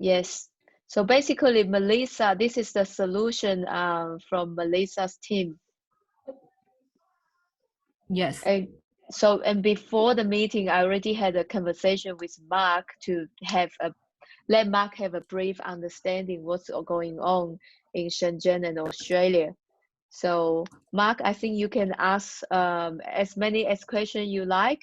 Yes. So basically, Melissa, this is the solution from Melissa's team. Yes. And before the meeting, I already had a conversation with Mark to let Mark have a brief understanding what's going on in Shenzhen and Australia. So Mark, I think you can ask as many as questions you like.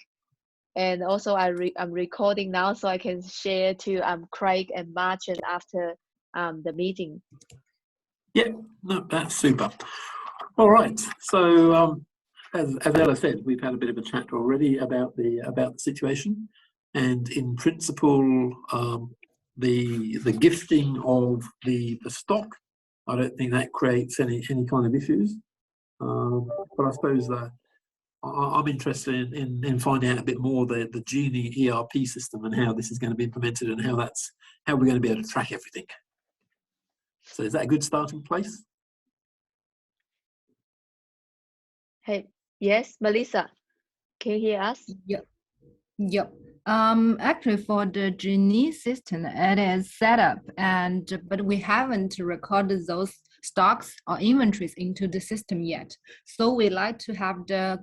And also I'm recording now so I can share to Craig and Martin after the meeting. Yeah, no, that's super. All right. So as Ella said, we've had a bit of a chat already about the situation, and in principle, the gifting of the stock, I don't think that creates any kind of issues. But I suppose that I'm interested in finding out a bit more the Genie ERP system and how this is going to be implemented and how we're going to be able to track everything. So is that a good starting place? Hey, yes, Melissa, can you hear us? Yep. Actually, for the Genie system, it is set up, but we haven't recorded those stocks or inventories into the system yet. So we like to have the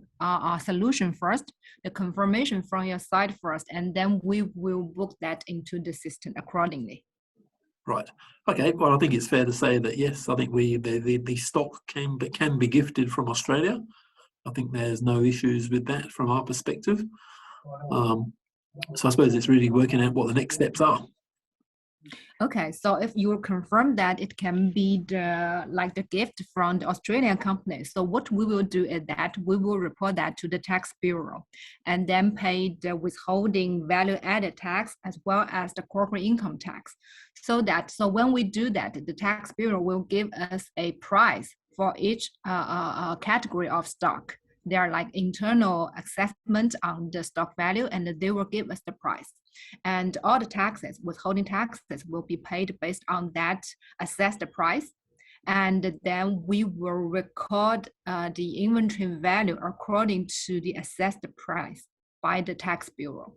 solution first, the confirmation from your side first, and then we will book that into the system accordingly. Right. Okay. Well, I think it's fair to say that yes, I think the stock can be gifted from Australia. I think there's no issues with that from our perspective. So I suppose it's really working out what the next steps are. Okay, so if you confirm that it can be the gift from the Australian company, so what we will do is that we will report that to the tax bureau and then pay the withholding value added tax as well as the corporate income tax. So when we do that, the tax bureau will give us a price for each category of stock. They are like internal assessment on the stock value, and they will give us the price. And all the taxes, withholding taxes, will be paid based on that assessed price. And then we will record the inventory value according to the assessed price by the tax bureau.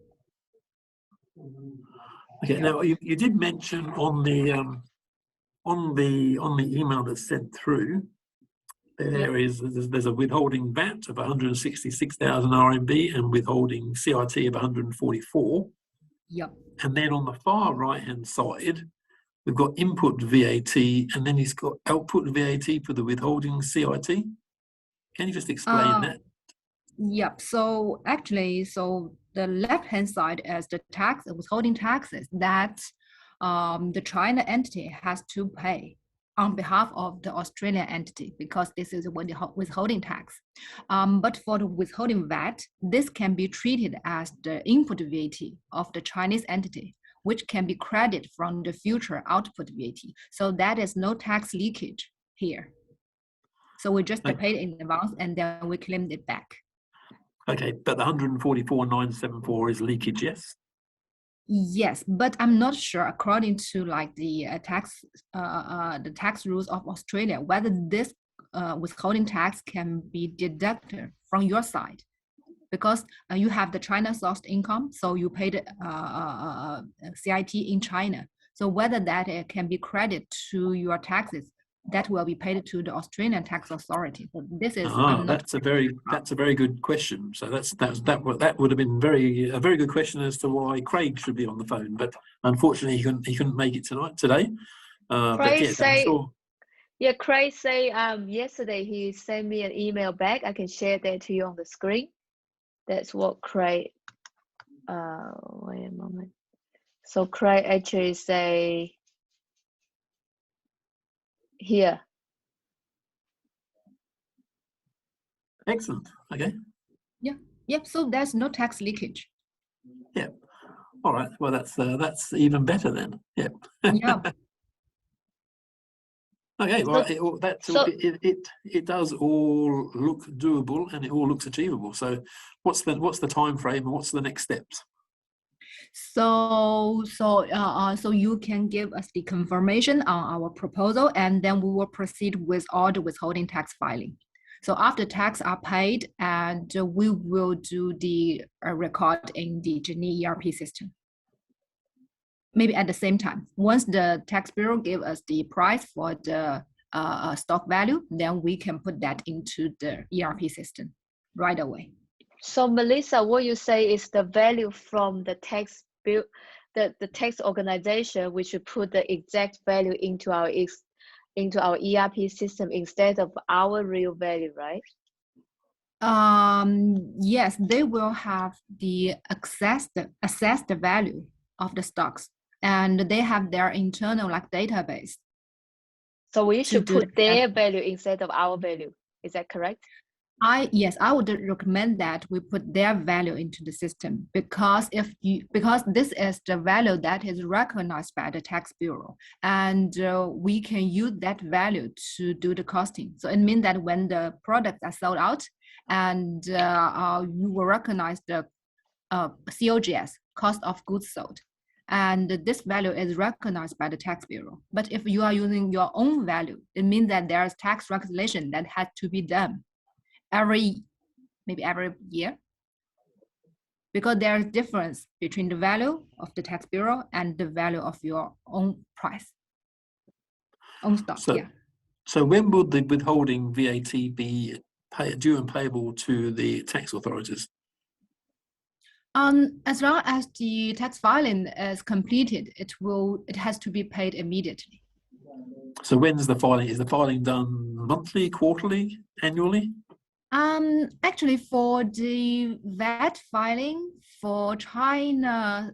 Okay. Now you did mention on the email that's sent through. There's a withholding VAT of 166,000 RMB and withholding CIT of 144. Yep. And then on the far right-hand side, we've got input VAT, and then he's got output VAT for the withholding CIT. Can you just explain that? Yep. So actually, the left-hand side is the withholding taxes that the China entity has to pay on behalf of the Australian entity, because this is withholding tax. But for the withholding VAT, this can be treated as the input VAT of the Chinese entity, which can be credited from the future output VAT. So that is no tax leakage here. So we just paid in advance and then we claimed it back. Okay, but the 144,974 is leakage, yes? Yes, but I'm not sure, according to the tax rules of Australia, whether this withholding tax can be deducted from your side, because you have the China sourced income, so you paid CIT in China. So whether that can be credited to your taxes, that will be paid to the Australian tax authority. So this is that's a very good question. So that would have been a very good question as to why Craig should be on the phone, but unfortunately he couldn't make it today. Craig Craig say yesterday he sent me an email back. I can share that to you on the screen. That's what Craig. Wait a moment. So Craig actually say here. Excellent. Okay. Yeah. Yep. So there's no tax leakage. Yeah. All right. Well, that's even better then. Yeah. Yeah. Okay. Well, it does all look doable and it all looks achievable. So, what's the time frame and what's the next steps? So you can give us the confirmation on our proposal, and then we will proceed with all the withholding tax filing. So after tax are paid, and we will do the record in the Genie ERP system. maybe at the same time. Once the tax bureau give us the price for the stock value, then we can put that into the ERP system right away. So Melissa, what you say is the value from the tax bill, the tax organization, we should put the exact value into our ERP system instead of our real value, right? Yes, they will have the assess the value of the stocks, and they have their internal like database. So we should put their value instead of our value. Is that correct? Yes, I would recommend that we put their value into the system, because because this is the value that is recognized by the tax bureau, and we can use that value to do the costing. So it means that when the products are sold out, and you will recognize the COGS, cost of goods sold, and this value is recognized by the tax bureau. But if you are using your own value, it means that there's tax reconciliation that has to be done maybe every year, because there's difference between the value of the tax bureau and the value of your own price, own stock. So when would the withholding VAT be due and payable to the tax authorities? As long as the tax filing is completed, it has to be paid immediately. So when's the filing? Is the filing done monthly, quarterly, annually? Actually, for the VAT filing for China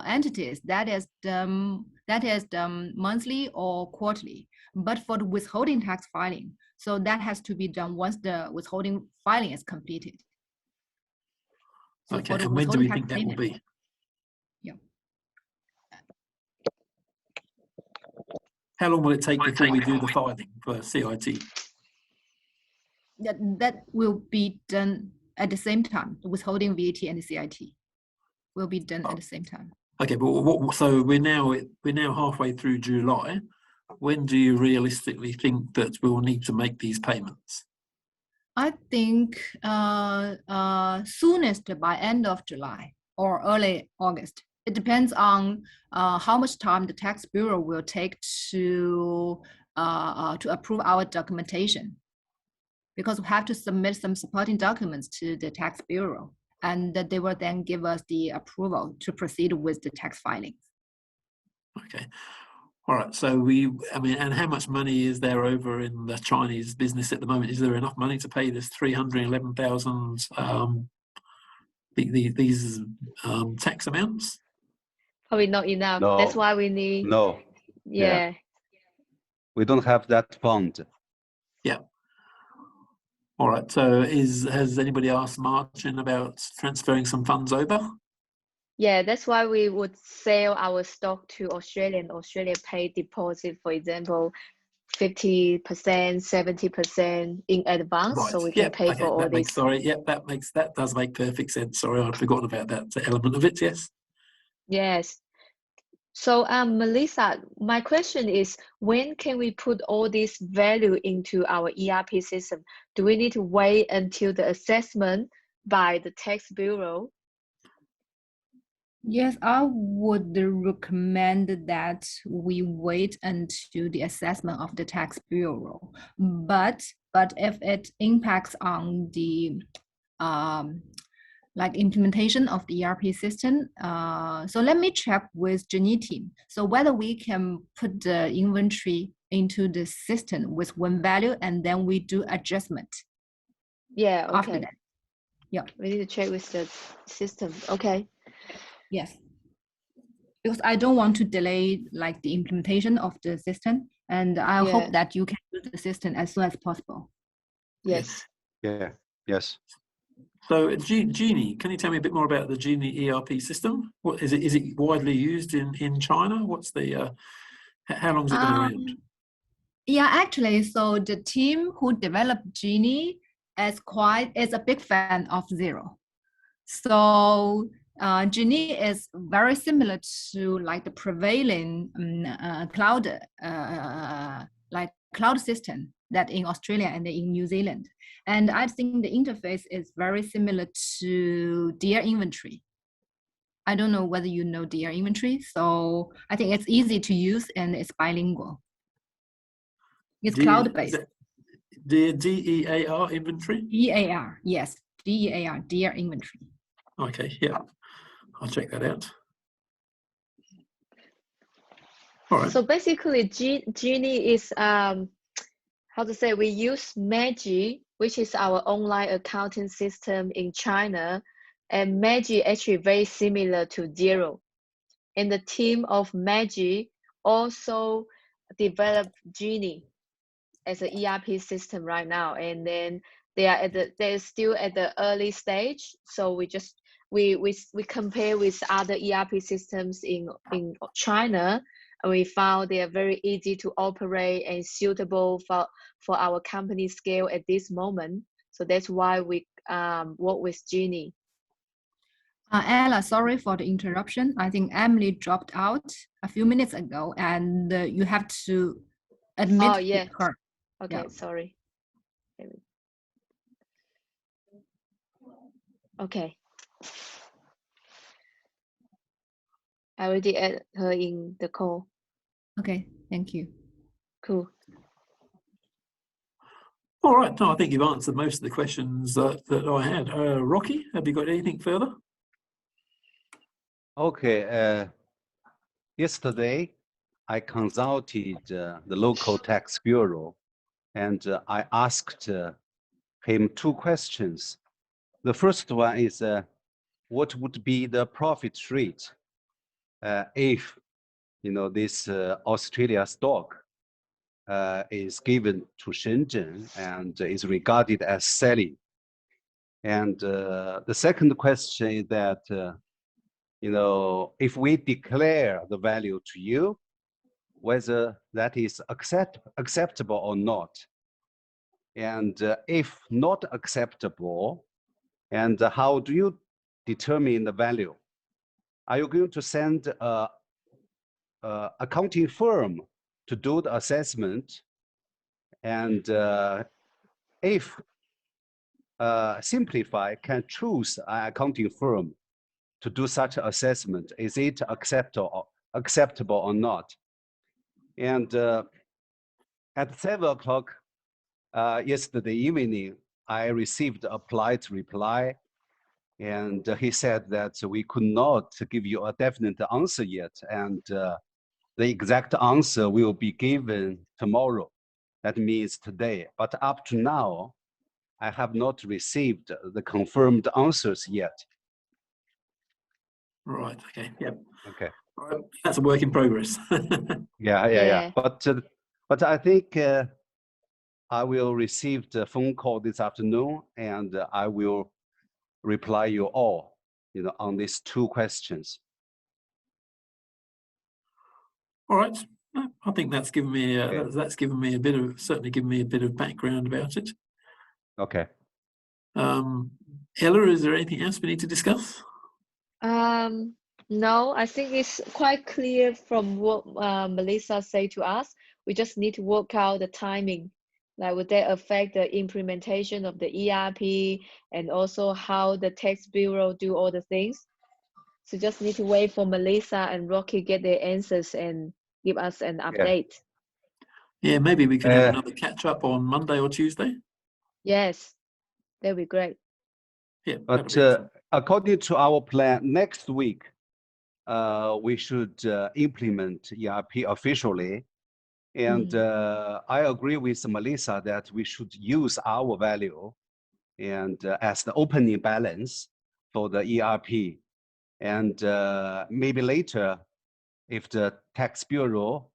entities, that is the monthly or quarterly. But for the withholding tax filing, so that has to be done once the withholding filing is completed. So okay, and when do we think that will be? Yeah. How long will it take before we do the filing for CIT? That will be done at the same time. The withholding VAT and the CIT will be done at the same time. Okay, but so we're now halfway through July. When do you realistically think that we'll need to make these payments? I think soonest by end of July or early August. It depends on how much time the tax bureau will take to approve our documentation, because we have to submit some supporting documents to the tax bureau, and they will then give us the approval to proceed with the tax filings. Okay. All right. So and how much money is there over in the Chinese business at the moment? Is there enough money to pay this 311,000 these tax amounts? Probably not enough. No. That's why we need. No. Yeah. We don't have that fund. Yeah. All right. So has anybody asked Martin about transferring some funds over? Yeah, that's why we would sell our stock to Australia, and Australia pay deposit, for example, 50%, 70% in advance, Right. so we can pay for all this. That does make perfect sense. Sorry, I'd forgotten about that element of it. Yes. Yes. So Melissa, my question is, when can we put all this value into our ERP system? Do we need to wait until the assessment by the tax bureau? Yes, I would recommend that we wait until the assessment of the tax bureau. But if it impacts on the like implementation of the ERP system, so let me check with Jenny team. So whether we can put the inventory into the system with one value, and then we do adjustment. Yeah. Okay. After that. Yeah. We need to check with the system. Okay. Yes, because I don't want to delay like the implementation of the system, and I hope that you can use the system as soon as possible. Yes. Yeah. Yes. So Genie, can you tell me a bit more about the Genie ERP system? What is it? Is it widely used in China? What's the how long has it been around? Yeah, actually, so the team who developed Genie is a big fan of Xero. So Genie is very similar to like the prevailing cloud system that in Australia and in New Zealand. And I think the interface is very similar to their inventory. I don't know whether you know DR inventory. So I think it's easy to use and it's bilingual. It's cloud-based. DEAR inventory? DEAR, yes. DEAR, DR inventory. Okay, yeah. I'll check that out. All right. So basically, Genie is how to say, we use Magi, which is our online accounting system in China, and Magi actually very similar to Xero. And the team of Magi also developed Genie as an ERP system right now, and then they're still at the early stage. So we compare with other ERP systems in China, and we found they are very easy to operate and suitable for our company scale at this moment. So that's why we work with Genie. Ella, sorry for the interruption. I think Emily dropped out a few minutes ago, and you have to admit Oh yeah. her. Okay, Yeah. sorry. Okay. I already add her in the call. Okay, thank you. Cool. All right. No, I think you've answered most of the questions that I had. Rocky, have you got anything further? Okay. Yesterday, I consulted the local tax bureau, and I asked him two questions. The first one is, what would be the profit rate if, this Australia stock is given to Shenzhen and is regarded as selling? And the second question is that, if we declare the value to you, whether that is acceptable or not. And if not acceptable, and how do you determine the value? Are you going to send a accounting firm to do the assessment? And if Xinplify can choose an accounting firm to do such an assessment, is it acceptable or not? And at 7 o'clock yesterday evening, I received a polite reply, and he said that we could not give you a definite answer yet, and the exact answer will be given tomorrow. That means today. But up to now, I have not received the confirmed answers yet. Right. Okay. Yep. Okay. All right. That's a work in progress. Yeah. But I think I will receive the phone call this afternoon, and I will reply you all, on these two questions. All right. I think that's given me Okay. that's given me certainly given me a bit of background about it. Okay. Ella, is there anything else we need to discuss? No, I think it's quite clear from what Melissa said to us. We just need to work out the timing. Like, would that affect the implementation of the ERP and also how the tax bureau do all the things? So just need to wait for Melissa and Rocky get their answers and give us an update. Yeah, maybe we can have another catch up on Monday or Tuesday. Yes, that'd be great. Yeah. But according to our plan, next week, we should implement ERP officially. And I agree with Melissa that we should use our value and as the opening balance for the ERP. And maybe later, if the tax bureau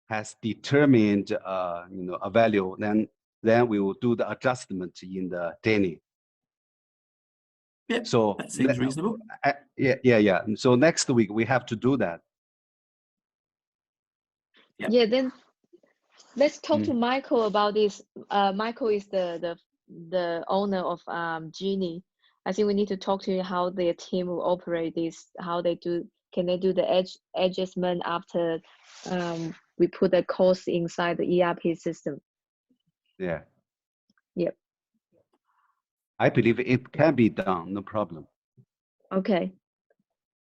has determined a value, then we will do the adjustment in the daily. Yeah, so that seems reasonable. Yeah. So next week we have to do that. Yeah, then let's talk to Michael about this. Michael is the owner of Genie. I think we need to talk to you how their team will operate this, how they do, can they do the adjustment after we put the cost inside the ERP system. Yeah. Yep. I believe it can be done, no problem. Okay.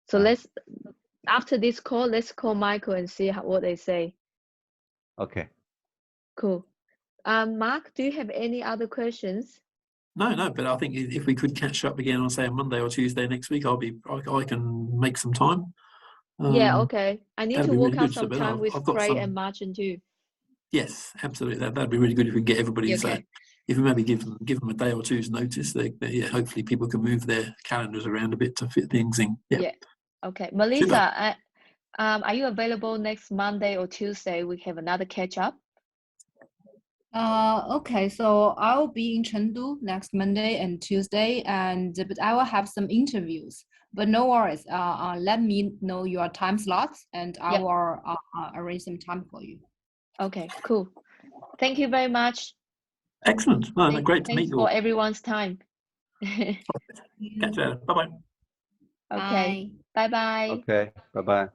So let's, after this call, let's call Michael and see what they say. Okay. Cool. Mark, do you have any other questions? No, but I think if we could catch up again on, say, a Monday or Tuesday next week, I can make some time. Yeah, okay. I need that'd to be work really out good. some So, time with I've got Craig some. and Martin too. Yes, absolutely. That'd be really good if we can get everybody. Okay. So, if we maybe give them a day or two's notice, yeah, hopefully people can move their calendars around a bit to fit things in. Yeah. Okay. Melissa, are you available next Monday or Tuesday? We have another catch up. Okay, so I'll be in Chengdu next Monday and Tuesday, but I will have some interviews. But no worries. Let me know your time slots, and I Yep. will arrange some time for you. Okay, cool. Thank you very much. Excellent. No, great to meet Thanks you all. for everyone's time. Catch you later. Bye bye. Okay. Bye bye. Okay. Bye bye.